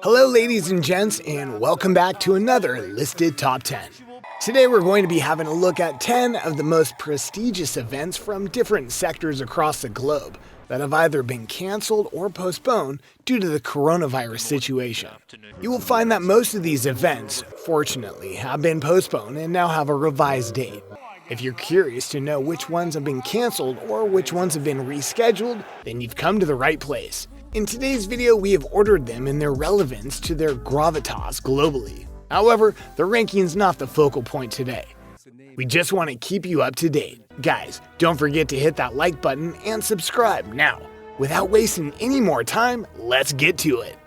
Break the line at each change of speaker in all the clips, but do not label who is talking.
Hello ladies and gents, and welcome back to another listed top 10. Today we're going to be having a look at 10 of the most prestigious events from different sectors across the globe that have either been canceled or postponed due to the coronavirus situation. You will find that most of these events, fortunately, have been postponed and now have a revised date. If you're curious to know which ones have been canceled or which ones have been rescheduled, then you've come to the right place. In today's video, we have ordered them in their relevance to their gravitas globally. However, the ranking's not the focal point today. We just want to keep you up to date. Guys, don't forget to hit that like button and subscribe now. Without wasting any more time, let's get to it.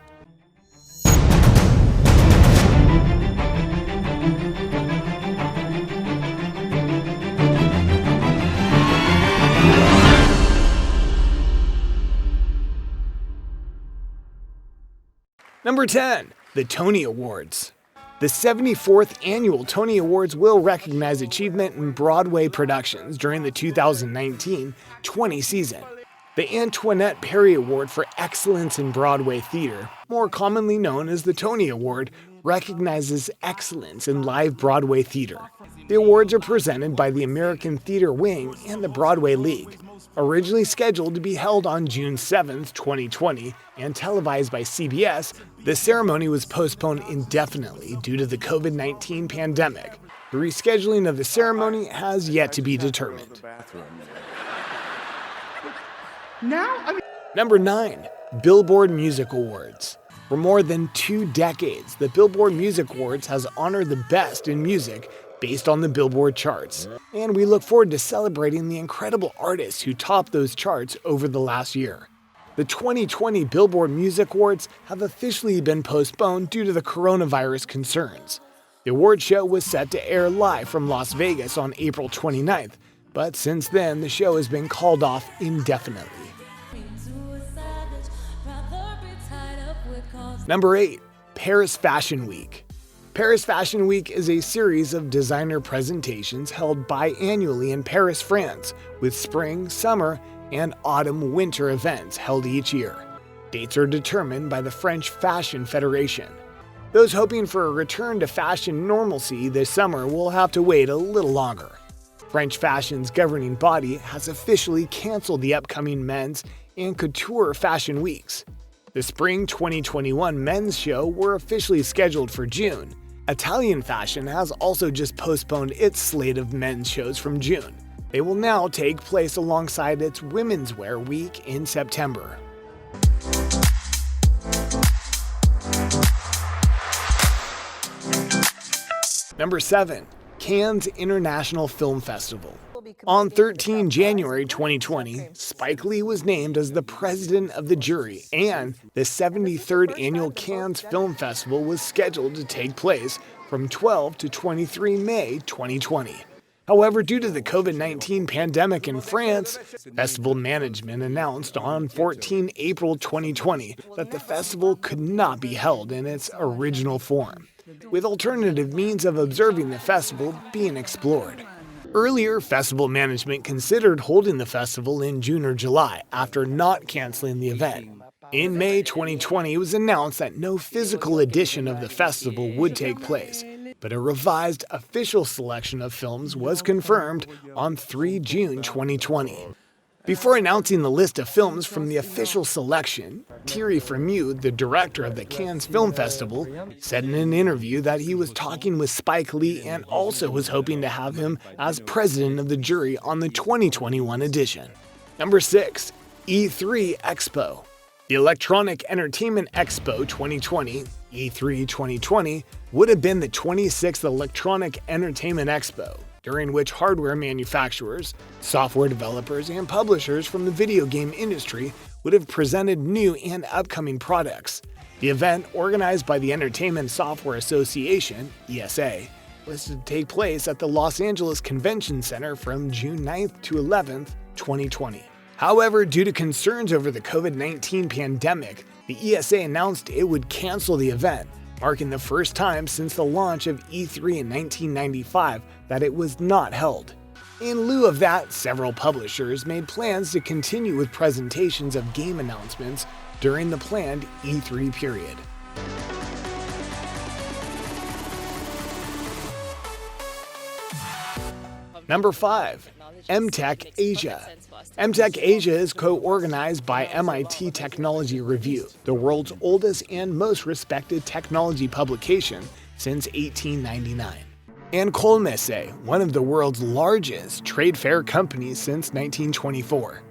Number 10. The Tony Awards. The 74th Annual Tony Awards will recognize achievement in Broadway productions during the 2019-20 season. The Antoinette Perry Award for Excellence in Broadway Theater, more commonly known as the Tony Award, recognizes excellence in live Broadway theater. The awards are presented by the American Theater Wing and the Broadway League. Originally scheduled to be held on June 7, 2020, and televised by CBS, the ceremony was postponed indefinitely due to the COVID-19 pandemic. The rescheduling of the ceremony has yet to be determined. Number 9. Billboard Music Awards. For more than 2 decades, the Billboard Music Awards has honored the best in music based on the Billboard charts, and we look forward to celebrating the incredible artists who topped those charts over the last year. The 2020 Billboard Music Awards have officially been postponed due to the coronavirus concerns. The award show was set to air live from Las Vegas on April 29th, but since then the show has been called off indefinitely. Number 8. Paris Fashion Week. Paris Fashion Week is a series of designer presentations held biannually in Paris, France, with spring, summer, and autumn-winter events held each year. Dates are determined by the French Fashion Federation. Those hoping for a return to fashion normalcy this summer will have to wait a little longer. French fashion's governing body has officially canceled the upcoming men's and couture fashion weeks. The spring 2021 men's show were officially scheduled for June. Italian fashion has also just postponed its slate of men's shows from June. They will now take place alongside its Women's Wear Week in September. Number 7. Cannes International Film Festival. On 13 January 2020, Spike Lee was named as the president of the jury, and the 73rd Annual Cannes Film Festival was scheduled to take place from 12 to 23 May 2020. However, due to the COVID-19 pandemic in France, festival management announced on 14 April 2020 that the festival could not be held in its original form, with alternative means of observing the festival being explored. Earlier, festival management considered holding the festival in June or July after not canceling the event. In May 2020, it was announced that no physical edition of the festival would take place, but a revised official selection of films was confirmed on 3 June 2020. Before announcing the list of films from the official selection, Thierry Frémaux, the director of the Cannes Film Festival, said in an interview that he was talking with Spike Lee and also was hoping to have him as president of the jury on the 2021 edition. Number 6. E3 Expo. The Electronic Entertainment Expo 2020, E3 2020, would have been the 26th Electronic Entertainment Expo, during which hardware manufacturers, software developers, and publishers from the video game industry would have presented new and upcoming products. The event, organized by the Entertainment Software Association, ESA, was to take place at the Los Angeles Convention Center from June 9th to 11th, 2020. However, due to concerns over the COVID-19 pandemic, the ESA announced it would cancel the event, marking the first time since the launch of E3 in 1995 that it was not held. In lieu of that, several publishers made plans to continue with presentations of game announcements during the planned E3 period. Number 5. MTech Asia. MTech Asia is co-organized by MIT Technology Review, the world's oldest and most respected technology publication since 1899. And Kolmese, one of the world's largest trade fair companies since 1924.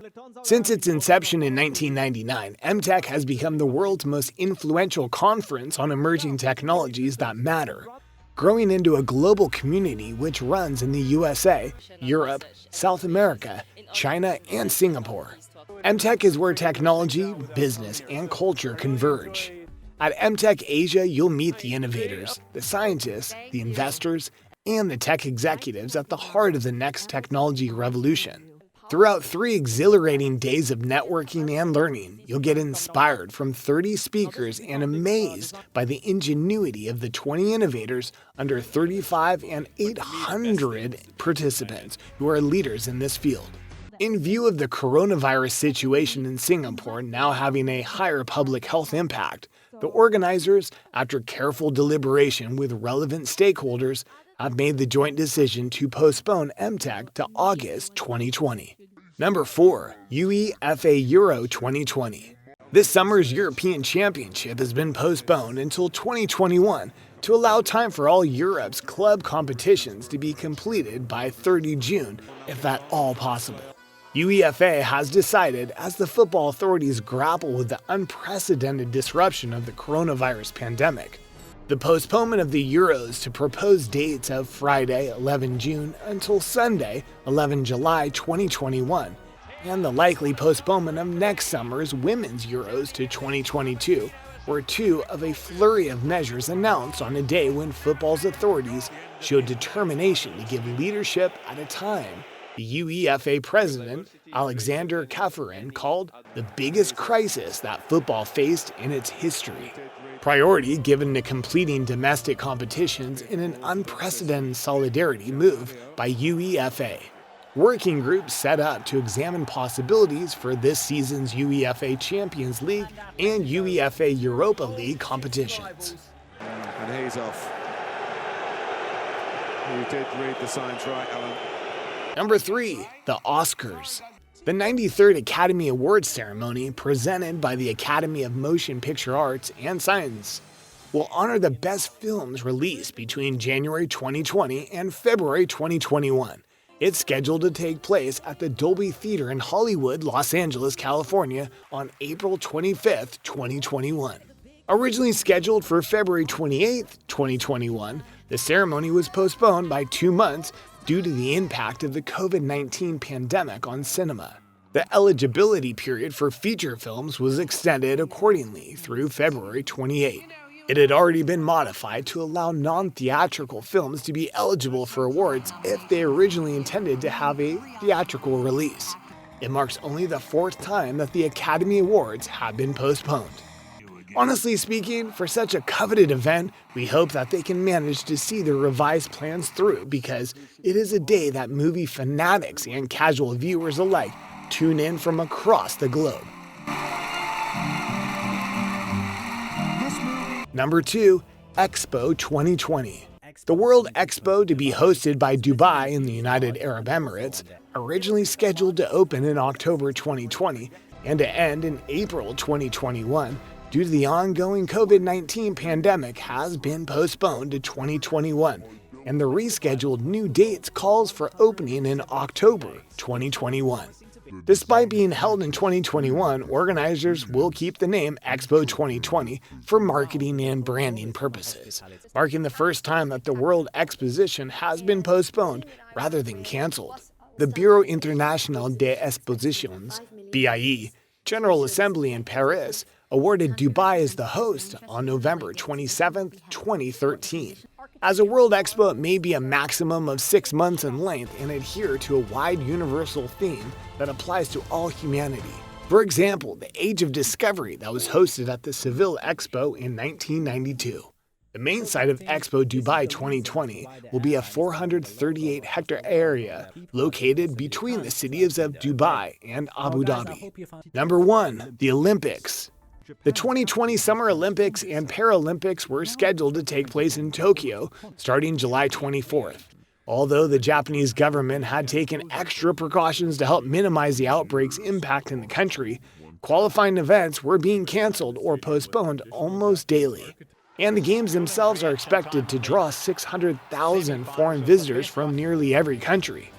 Since its inception in 1999, MTech has become the world's most influential conference on emerging technologies that matter, growing into a global community which runs in the USA, Europe, South America, China, and Singapore. MTech is where technology, business, and culture converge. At MTech Asia, you'll meet the innovators, the scientists, the investors, and the tech executives at the heart of the next technology revolution. Throughout 3 exhilarating days of networking and learning, you'll get inspired from 30 speakers and amazed by the ingenuity of the 20 innovators under 35 and 800 participants who are leaders in this field. In view of the coronavirus situation in Singapore now having a higher public health impact, the organizers, after careful deliberation with relevant stakeholders, have made the joint decision to postpone MTech to August 2020. Number 4. UEFA Euro 2020. This summer's European Championship has been postponed until 2021 to allow time for all Europe's club competitions to be completed by 30 June, if at all possible. UEFA has decided, as the football authorities grapple with the unprecedented disruption of the coronavirus pandemic, the postponement of the Euros to proposed dates of Friday, 11 June until Sunday, 11 July 2021, and the likely postponement of next summer's Women's Euros to 2022 were 2 of a flurry of measures announced on a day when football's authorities showed determination to give leadership at a time the UEFA president, Alexander Kaferin, called the biggest crisis that football faced in its history. Priority given to completing domestic competitions in an unprecedented solidarity move by UEFA. Working groups set up to examine possibilities for this season's UEFA Champions League and UEFA Europa League competitions.
And he's off. You did read the signs right, Alan.
Number 3. The Oscars. The 93rd Academy Awards ceremony, presented by the Academy of Motion Picture Arts and Science, will honor the best films released between January 2020 and February 2021. It's scheduled to take place at the Dolby Theater in Hollywood, Los Angeles, California on April 25, 2021. Originally scheduled for February 28, 2021, the ceremony was postponed by 2 months due to the impact of the COVID-19 pandemic on cinema. The eligibility period for feature films was extended accordingly through February 28. It had already been modified to allow non-theatrical films to be eligible for awards if they originally intended to have a theatrical release. It marks only the 4th time that the Academy Awards have been postponed. Honestly speaking, for such a coveted event, we hope that they can manage to see their revised plans through, because it is a day that movie fanatics and casual viewers alike tune in from across the globe. Number 2. Expo 2020. The World Expo, to be hosted by Dubai in the United Arab Emirates, originally scheduled to open in October 2020 and to end in April 2021, due to the ongoing COVID-19 pandemic, has been postponed to 2021, and the rescheduled new dates calls for opening in October 2021. Despite being held in 2021, organizers will keep the name Expo 2020 for marketing and branding purposes, marking the first time that the World Exposition has been postponed rather than canceled. The Bureau International des Expositions, BIE, General Assembly in Paris, awarded Dubai as the host on November 27, 2013. As a World Expo, it may be a maximum of 6 months in length and adhere to a wide universal theme that applies to all humanity. For example, the Age of Discovery that was hosted at the Seville Expo in 1992. The main site of Expo Dubai 2020 will be a 438-hectare area located between the cities of Dubai and Abu Dhabi. Number 1. The Olympics. The 2020 Summer Olympics and Paralympics were scheduled to take place in Tokyo starting July 24th, Although the Japanese government had taken extra precautions to help minimize the outbreak's impact in the country, qualifying events were being canceled or postponed almost daily. And the games themselves are expected to draw 600,000 foreign visitors from nearly every country.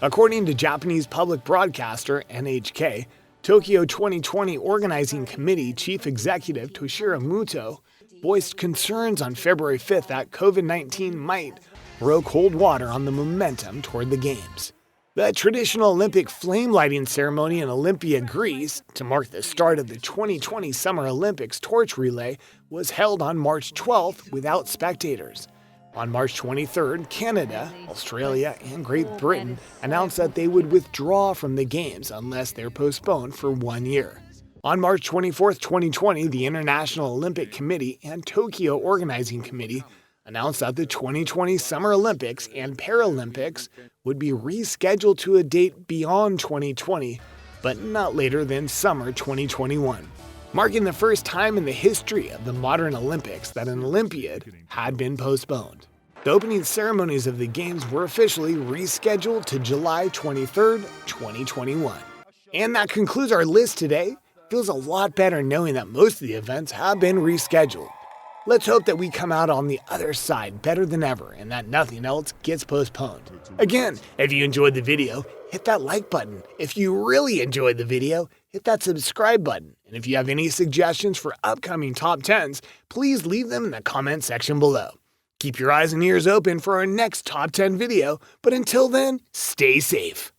According to Japanese public broadcaster NHK, Tokyo 2020 Organizing Committee Chief Executive Toshiro Muto voiced concerns on February 5th that COVID-19 might throw cold water on the momentum toward the Games. The traditional Olympic flame lighting ceremony in Olympia, Greece, to mark the start of the 2020 Summer Olympics torch relay, was held on March 12th without spectators. On March 23rd, Canada, Australia, and Great Britain announced that they would withdraw from the Games unless they're postponed for 1 year. On March 24th, 2020, the International Olympic Committee and Tokyo Organizing Committee announced that the 2020 Summer Olympics and Paralympics would be rescheduled to a date beyond 2020, but not later than summer 2021, marking the first time in the history of the modern Olympics that an Olympiad had been postponed. The opening ceremonies of the Games were officially rescheduled to July 23rd, 2021. And that concludes our list today. Feels a lot better knowing that most of the events have been rescheduled. Let's hope that we come out on the other side better than ever and that nothing else gets postponed. Again, if you enjoyed the video, hit that like button. If you really enjoyed the video, hit that subscribe button. And if you have any suggestions for upcoming top 10s, please leave them in the comment section below. Keep your eyes and ears open for our next top 10 video, but until then, stay safe.